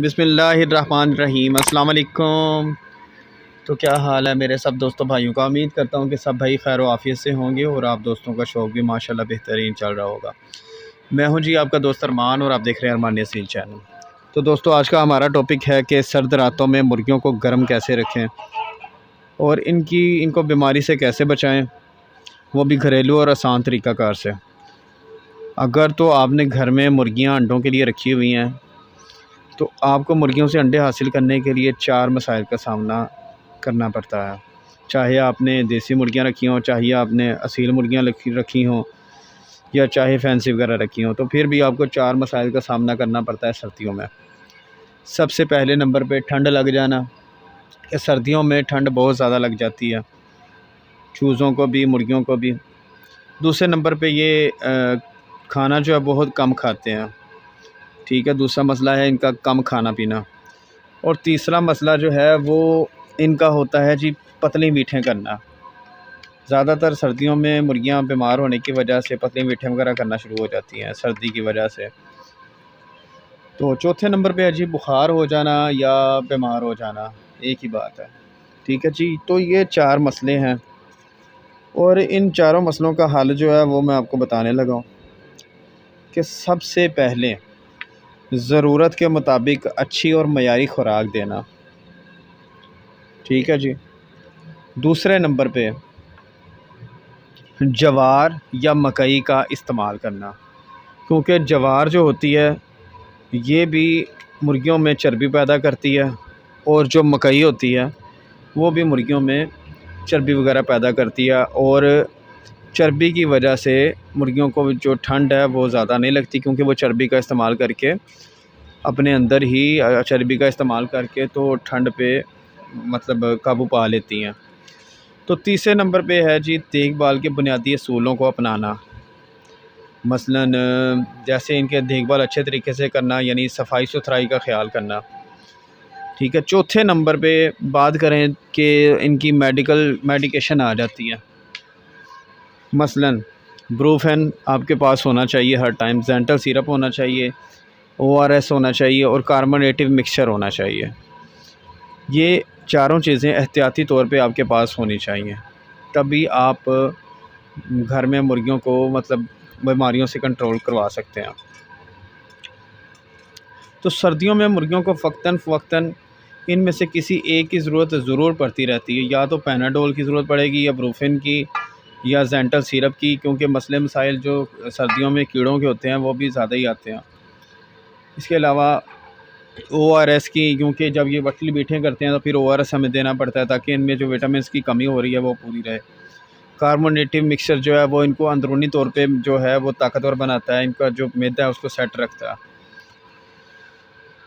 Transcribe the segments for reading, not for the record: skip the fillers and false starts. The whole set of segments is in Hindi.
बिस्मिल्लाहिर्रहमानिर्रहीम। अस्सलाम वालेकुम। तो क्या हाल है मेरे सब दोस्तों भाइयों का। उम्मीद करता हूँ कि सब भाई खैर आफियत से होंगे और आप दोस्तों का शौक़ भी माशाल्लाह बेहतरीन चल रहा होगा। मैं हूँ जी आपका दोस्त अरमान और आप देख रहे हैं अरमान यासीन चैनल। तो दोस्तों आज का हमारा टॉपिक है कि सर्द रातों में मुर्गियों को गर्म कैसे रखें और इनको बीमारी से कैसे बचाएँ, वो भी घरेलू और आसान तरीक़ाकार से। अगर तो आपने घर में मुर्गियाँ अंडों के लिए रखी हुई हैं तो आपको मुर्गियों से अंडे हासिल करने के लिए 4 मसाइल का सामना करना पड़ता है। चाहे आपने देसी मुर्गियाँ रखी हों, चाहे आपने असील मुर्गियाँ रखी हों या चाहे फैंसी वगैरह रखी हों, तो फिर भी आपको 4 मसाइल का सामना करना पड़ता है सर्दियों में। सबसे पहले नंबर पे ठंड लग जाना। सर्दियों में ठंड बहुत ज़्यादा लग जाती है चूज़ों को भी, मुर्गियों को भी। दूसरे नंबर पे ये खाना जो है बहुत कम खाते हैं, ठीक है। दूसरा मसला है इनका कम खाना पीना। और तीसरा मसला जो है वो इनका होता है जी पतली मीठें करना। ज़्यादातर सर्दियों में मुर्गियां बीमार होने की वजह से पतली मीठें वगैरह करना शुरू हो जाती हैं सर्दी की वजह से। तो चौथे नंबर पे है जी बुखार हो जाना या बीमार हो जाना, एक ही बात है, ठीक है जी। तो ये 4 मसले हैं और इन चारों मसलों का हल जो है वो मैं आपको बताने लगा हूँ कि सबसे पहले ज़रूरत के मुताबिक अच्छी और मयारी खुराक देना, ठीक है जी। दूसरे नंबर पे जवार या मकई का इस्तेमाल करना, क्योंकि जवार जो होती है ये भी मुर्गियों में चर्बी पैदा करती है और जो मकई होती है वो भी मुर्गियों में चर्बी वगैरह पैदा करती है। और चर्बी की वजह से मुर्गियों को जो ठंड है वो ज़्यादा नहीं लगती, क्योंकि वो चर्बी का इस्तेमाल करके अपने अंदर ही चर्बी का इस्तेमाल करके तो ठंड पे मतलब काबू पा लेती हैं। तो तीसरे नंबर पे है जी देखभाल के बुनियादी असूलों को अपनाना। मसलन जैसे इनके देखभाल अच्छे तरीके से करना, यानी सफाई सुथराई का ख्याल करना, ठीक है। चौथे नंबर पे बात करें कि इनकी मेडिकेशन आ जाती है। मसलन ब्रूफेन आपके पास होना चाहिए हर टाइम, जेंटल सिरप होना चाहिए, ORS होना चाहिए और कार्बोनेटिव मिक्सचर होना चाहिए। ये चारों चीज़ें एहतियाती तौर पे आपके पास होनी चाहिए, तभी आप घर में मुर्गियों को मतलब बीमारियों से कंट्रोल करवा सकते हैं। तो सर्दियों में मुर्गियों को फ़क्तन इनमें से किसी एक की ज़रूरत ज़रूर पड़ती रहती है। या तो पैनाडोल की ज़रूरत पड़ेगी या ब्रूफिन की या जेंटल सिरप की, क्योंकि मसले मसाइल जो सर्दियों में कीड़ों के होते हैं वो भी ज़्यादा ही आते हैं। इसके अलावा ORS की, क्योंकि जब ये पतली मीठें करते हैं तो फिर ORS हमें देना पड़ता है ताकि इनमें जो विटामिन की कमी हो रही है वो पूरी रहे। कार्बोनेटिव मिक्सचर जो है वो इनको अंदरूनी तौर पे जो है वो ताकतवर बनाता है, इनका जो मैदा है उसको सेट रखता है।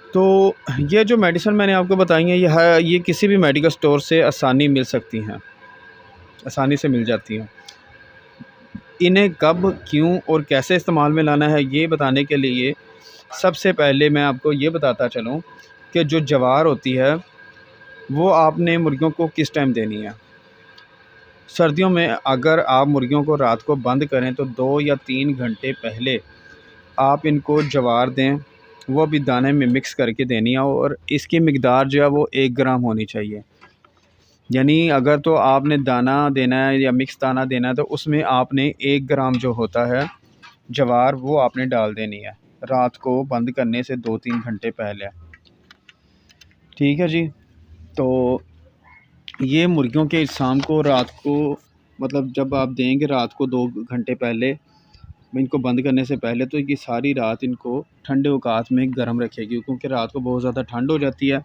तो ये जो मेडिसिन मैंने आपको बताई हैं ये किसी भी मेडिकल स्टोर से आसानी से मिल जाती हैं। इन्हें कब, क्यों और कैसे इस्तेमाल में लाना है ये बताने के लिए सबसे पहले मैं आपको ये बताता चलूँ कि जो जवार होती है वो आपने मुर्गियों को किस टाइम देनी है। सर्दियों में अगर आप मुर्गियों को रात को बंद करें तो 2 या 3 घंटे पहले आप इनको जवार दें, वो भी दाने में मिक्स करके देनी है। और इसकी मिक़दार जो है वो 1 ग्राम होनी चाहिए। यानी अगर तो आपने दाना देना है या मिक्स दाना देना है तो उसमें आपने 1 ग्राम जो होता है जवार वो आपने डाल देनी है रात को बंद करने से 2-3 घंटे पहले, ठीक है जी। तो ये मुर्गियों के शाम को रात को मतलब जब आप देंगे रात को 2 घंटे पहले इनको बंद करने से पहले, तो ये सारी रात इनको ठंडे औकात में गर्म रखेगी, क्योंकि रात को बहुत ज़्यादा ठंड हो जाती है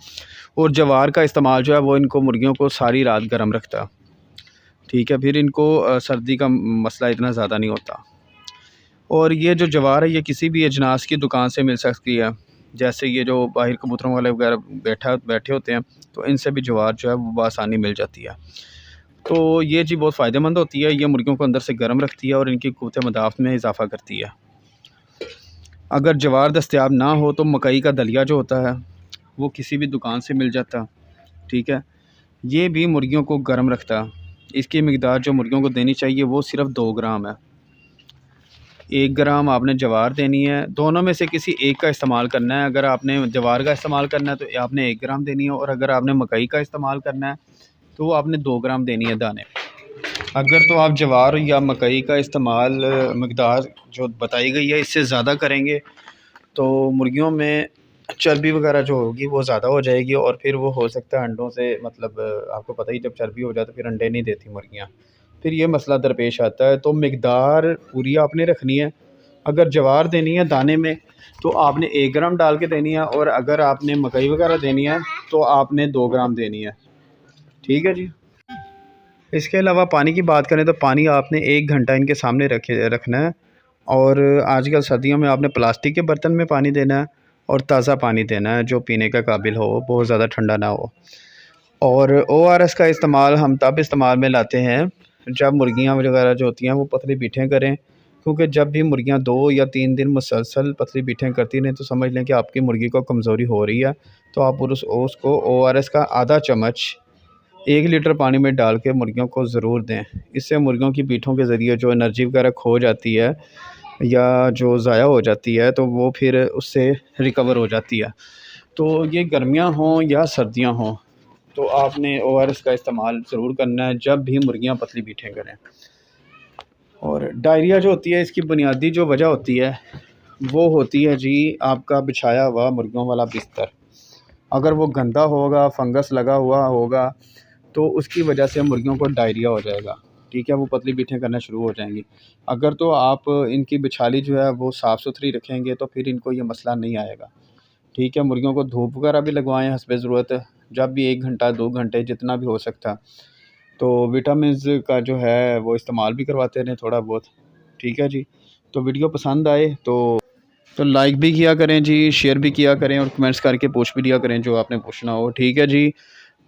और जवार का इस्तेमाल जो है वो इनको मुर्गियों को सारी रात गर्म रखता है, ठीक है। फिर इनको सर्दी का मसला इतना ज़्यादा नहीं होता। और ये जो जवार है ये किसी भी अजनास की दुकान से मिल सकती है, जैसे ये जो बाहर कबूतरों वाले वगैरह बैठे होते हैं तो इनसे भी जवार जो है वो बआसानी मिल जाती है। तो ये जी बहुत फ़ायदेमंद होती है, ये मुर्गियों को अंदर से गर्म रखती है और इनकी क़ुव्वत मदाफ़त में इजाफ़ा करती है। अगर जवार दस्तयाब ना हो तो मकई का दलिया जो होता है वो किसी भी दुकान से मिल जाता, ठीक है। ये भी मुर्गियों को गर्म रखता है। इसकी मिक़दार जो मुर्गियों को देनी चाहिए वो सिर्फ़ 2 ग्राम है। 1 ग्राम आपने जवार देनी है। दोनों में से किसी एक का इस्तेमाल करना है। अगर आपने जवार का इस्तेमाल करना है तो आपने 1 ग्राम देनी है, और अगर आपने मकई का इस्तेमाल करना है तो आपने 2 ग्राम देनी है दाने। अगर तो आप जवार या मकई का इस्तेमाल मकदार जो बताई गई है इससे ज़्यादा करेंगे तो मुर्गियों में चर्बी वगैरह जो होगी वो ज़्यादा हो जाएगी, और फिर वो हो सकता है अंडों से, मतलब आपको पता ही, जब चर्बी हो जाए तो फिर अंडे नहीं देती मुर्गियाँ, फिर ये मसला दरपेश आता है। तो मकदार पूरी आपने रखनी है। अगर जवार देनी है दाने में तो आपने 1 ग्राम डाल के देनी है, और अगर आपने मकई वगैरह देनी है तो आपने 2 ग्राम देनी है। ठीक है जी। इसके अलावा पानी की बात करें तो पानी आपने 1 घंटा इनके सामने रखना है, और आजकल सर्दियों में आपने प्लास्टिक के बर्तन में पानी देना है, और ताज़ा पानी देना है जो पीने का काबिल हो, बहुत ज़्यादा ठंडा ना हो। और ORS का इस्तेमाल हम तब इस्तेमाल में लाते हैं जब मुर्गियां वगैरह जो होती हैं वो पतली बीठें करें, क्योंकि जब भी मुर्गियां 2 या 3 दिन मुसलसल पतली बीठें करती रहें तो समझ लें कि आपकी मुर्गी को कमज़ोरी हो रही है। तो आप उसको ORS का आधा चम्मच 1 लीटर पानी में डाल के मुर्गियों को ज़रूर दें। इससे मुर्गियों की पीठों के ज़रिए जो एनर्जी वगैरह खो जाती है या जो ज़ाया हो जाती है तो वो फिर उससे रिकवर हो जाती है। तो ये गर्मियाँ हों या सर्दियाँ हों, तो आपने ORS का इस्तेमाल ज़रूर करना है जब भी मुर्गियाँ पतली बीठें करें। और डायरिया जो होती है इसकी बुनियादी जो वजह होती है वो होती है जी आपका बिछाया हुआ मुर्गियों वाला बिस्तर। अगर वो गंदा होगा, फंगस लगा हुआ होगा, तो उसकी वजह से मुर्गियों को डायरिया हो जाएगा। ठीक है, वो पतली बीठें करना शुरू हो जाएंगी। अगर तो आप इनकी बिछाली जो है वो साफ़ सुथरी रखेंगे तो फिर इनको ये मसला नहीं आएगा। ठीक है, मुर्गियों को धूप वगैरह भी लगवाएं हस्बे ज़रूरत, जब भी 1 घंटा 2 घंटे जितना भी हो सकता। तो विटामिन्स का जो है वो इस्तेमाल भी करवाते रहें थोड़ा बहुत। ठीक है जी। तो वीडियो पसंद आए तो लाइक भी किया करें जी, शेयर भी किया करें, और कमेंट्स करके पूछ भी दिया करें जो आपने पूछना हो। ठीक है जी।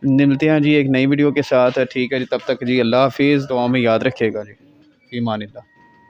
मिलते हैं जी एक नई वीडियो के साथ। ठीक है जी, तब तक जी अल्लाह हाफ़िज़। दुआ में याद रखिएगा जी। फ़ी अमानिल्लाह।